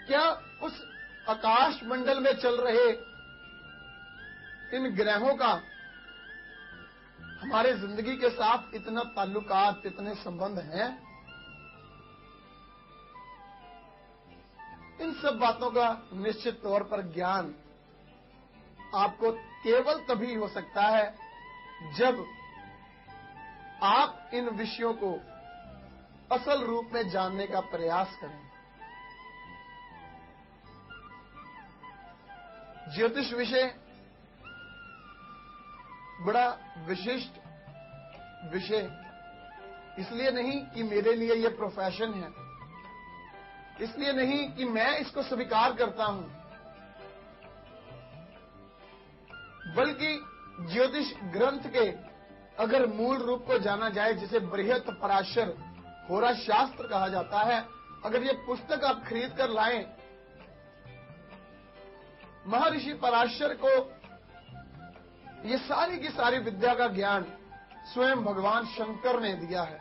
क्या उस आकाश मंडल में चल रहे इन ग्रहों का हमारे जिंदगी के साथ इतना ताल्लुकात, इतने संबंध हैं? इन सब बातों का निश्चित तौर पर ज्ञान आपको केवल तभी हो सकता है जब आप इन विषयों को असल रूप में जानने का प्रयास करें। ज्योतिष विषय बड़ा विशिष्ट विषय इसलिए नहीं कि मेरे लिए यह प्रोफेशन है, इसलिए नहीं कि मैं इसको स्वीकार करता हूं, बल्कि ज्योतिष ग्रंथ के अगर मूल रूप को जाना जाए, जिसे बृहत पराशर होरा शास्त्र कहा जाता है, अगर ये पुस्तक आप खरीद कर लाएं, महर्षि पराशर को ये सारी की सारी विद्या का ज्ञान स्वयं भगवान शंकर ने दिया है।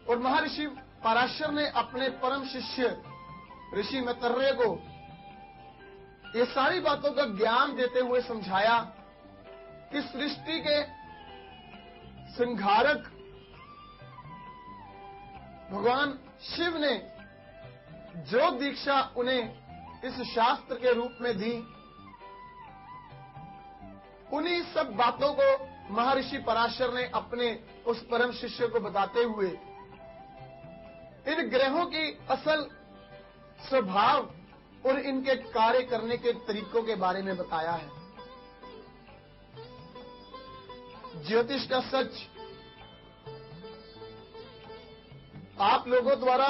और महर्षि पराशर ने अपने परम शिष्य ऋषि मैत्रेय को ये सारी बातों का ज्ञान देते हुए समझाया कि सृष्टि के संहारक भगवान शिव ने जो दीक्षा उन्हें इस शास्त्र के रूप में दी, उन्हीं सब बातों को महर्षि पराशर ने अपने उस परम शिष्य को बताते हुए इन ग्रहों की असल स्वभाव और इनके कार्य करने के तरीकों के बारे में बताया है। ज्योतिष का सच आप लोगों द्वारा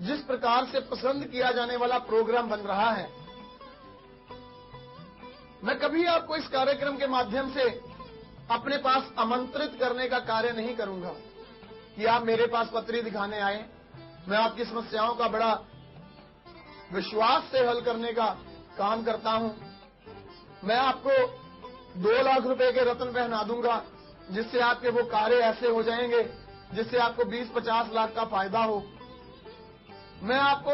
जिस प्रकार से पसंद किया जाने वाला प्रोग्राम बन रहा है, मैं कभी आपको इस कार्यक्रम के माध्यम से अपने पास आमंत्रित करने का कार्य नहीं करूंगा कि आप मेरे पास पत्री दिखाने आए। मैं आपकी समस्याओं का बड़ा विश्वास से हल करने का काम करता हूं। मैं आपको 2 लाख रुपए के रत्न पहना दूंगा, जिससे आपके वो कार्य ऐसे हो जाएंगे जिससे आपको 20-50 लाख का फायदा हो। मैं आपको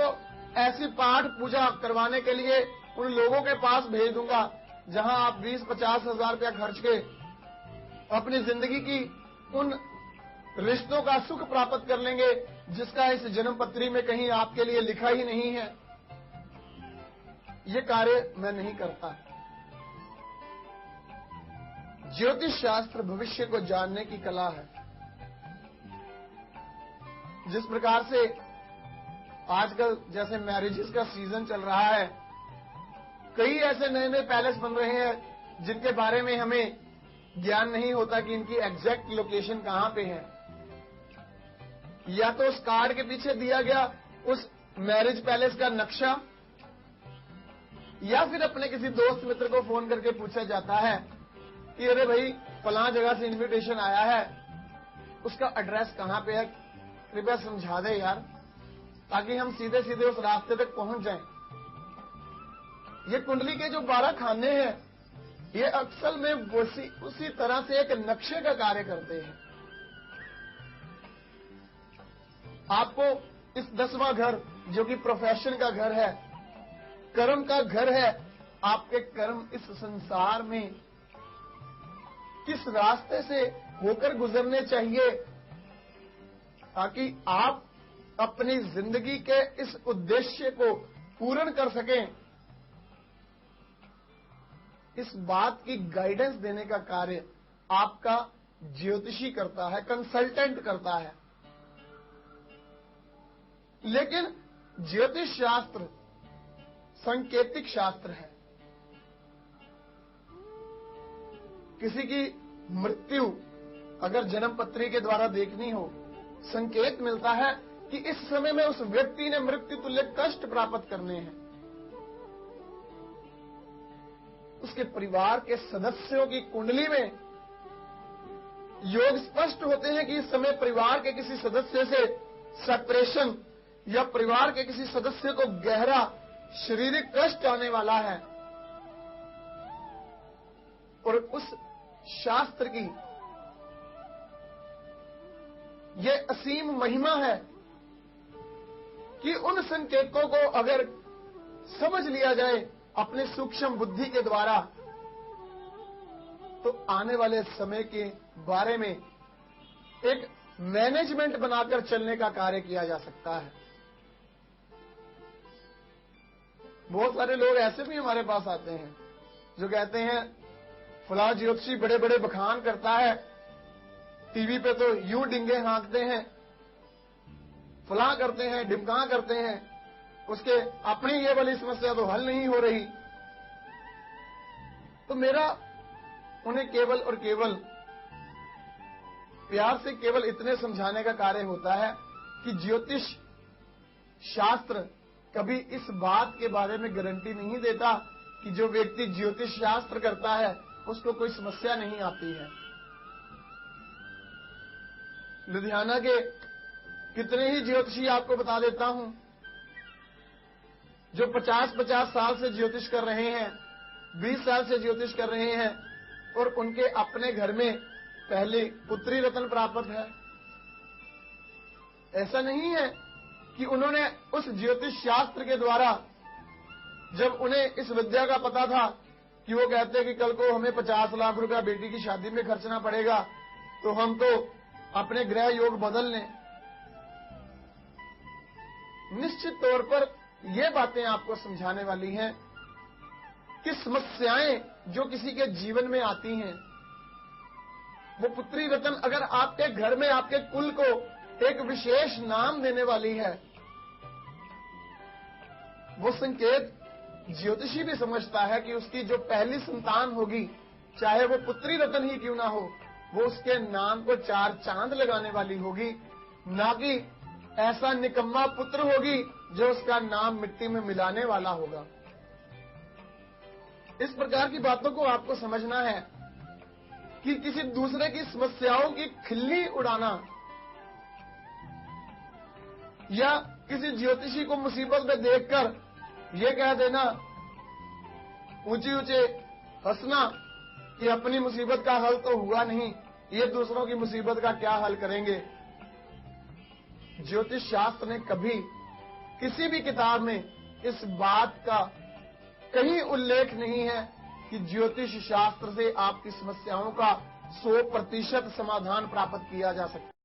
ऐसी पाठ पूजा करवाने के लिए उन लोगों के पास भेज दूंगा जहां आप 20-50 हजार रुपया खर्च के अपनी जिंदगी की उन रिश्तों का सुख प्राप्त कर लेंगे जिसका इस जन्म पत्री में कहीं आपके लिए लिखा ही नहीं है। ये कार्य मैं नहीं करता। ज्योतिष शास्त्र भविष्य को जानने की कला है। जिस प्रकार से आजकल जैसे मैरिजेस का सीजन चल रहा है, कई ऐसे नए नए पैलेस बन रहे हैं जिनके बारे में हमें ज्ञान नहीं होता कि इनकी एग्जैक्ट लोकेशन कहां पे है। या तो उस कार्ड के पीछे दिया गया उस मैरिज पैलेस का नक्शा, या फिर अपने किसी दोस्त मित्र को फोन करके पूछा जाता है कि अरे भाई फलां जगह से इनविटेशन आया है, उसका एड्रेस कहां पे है, कृपया समझा दे यार, ताकि हम सीधे सीधे उस रास्ते तक पहुंच जाएं। ये कुंडली के जो 12 खाने हैं, ये अक्सर में उसी तरह से एक नक्शे का कार्य करते हैं। आपको इस 10वां घर, जो कि प्रोफेशन का घर है, कर्म का घर है, आपके कर्म इस संसार में किस रास्ते से होकर गुजरने चाहिए ताकि आप अपनी जिंदगी के इस उद्देश्य को पूर्ण कर सकें, इस बात की गाइडेंस देने का कार्य आपका ज्योतिषी करता है, कंसल्टेंट करता है। लेकिन ज्योतिष शास्त्र सांकेतिक शास्त्र है। किसी की मृत्यु अगर जन्म पत्री के द्वारा देखनी हो, संकेत मिलता है कि इस समय में उस व्यक्ति ने मृत्यु तुल्य कष्ट प्राप्त करने हैं। उसके परिवार के सदस्यों की कुंडली में योग स्पष्ट होते हैं कि इस समय परिवार के किसी सदस्य से सेपरेशन या परिवार के किसी सदस्य को गहरा शारीरिक कष्ट आने वाला है। और उस शास्त्र की ये असीम महिमा है कि उन संकेतों को अगर समझ लिया जाए अपने सूक्ष्म बुद्धि के द्वारा, तो आने वाले समय के बारे में एक मैनेजमेंट बनाकर चलने का कार्य किया जा सकता है। बहुत सारे लोग ऐसे भी हमारे पास आते हैं जो कहते हैं फलां ज्योतिषी बड़े बड़े बखान करता है, टीवी पे तो यूं डिंगे हाँकते हैं, फलां करते हैं, ढिमका करते हैं, उसके अपनी ये वाली समस्या तो हल नहीं हो रही। तो मेरा उन्हें केवल और केवल प्यार से केवल इतने समझाने का कार्य होता है कि ज्योतिष शास्त्र कभी इस बात के बारे में गारंटी नहीं देता कि जो व्यक्ति ज्योतिष शास्त्र करता है उसको कोई समस्या नहीं आती है। लुधियाना के कितने ही ज्योतिषी आपको बता देता हूं जो 50-50 साल से ज्योतिष कर रहे हैं, 20 साल से ज्योतिष कर रहे हैं, और उनके अपने घर में पहले पुत्री रत्न प्राप्त है। ऐसा नहीं है कि उन्होंने उस ज्योतिष शास्त्र के द्वारा, जब उन्हें इस विद्या का पता था कि वो कहते हैं कि कल को हमें 50 लाख रुपया बेटी की शादी में खर्चना पड़ेगा, तो हम तो अपने ग्रह योग बदल लें। निश्चित तौर पर ये बातें आपको समझाने वाली हैं कि समस्याएं जो किसी के जीवन में आती हैं, वो पुत्री रत्न अगर आपके घर में आपके कुल को एक विशेष नाम देने वाली है, वो संकेत ज्योतिषी भी समझता है कि उसकी जो पहली संतान होगी, चाहे वो पुत्री रत्न ही क्यों ना हो, वो उसके नाम को 4 चांद लगाने वाली होगी, ना कि ऐसा निकम्मा पुत्र होगी जो उसका नाम मिट्टी में मिलाने वाला होगा। इस प्रकार की बातों को आपको समझना है कि किसी दूसरे की समस्याओं की खिल्ली उड़ाना या किसी ज्योतिषी को मुसीबत में देखकर ये कह देना, ऊंचे ऊंचे हंसना कि अपनी मुसीबत का हल तो हुआ नहीं, ये दूसरों की मुसीबत का क्या हल करेंगे। ज्योतिष शास्त्र ने कभी किसी भी किताब में इस बात का कहीं उल्लेख नहीं है कि ज्योतिष शास्त्र से आपकी समस्याओं का 100% समाधान प्राप्त किया जा सकता है।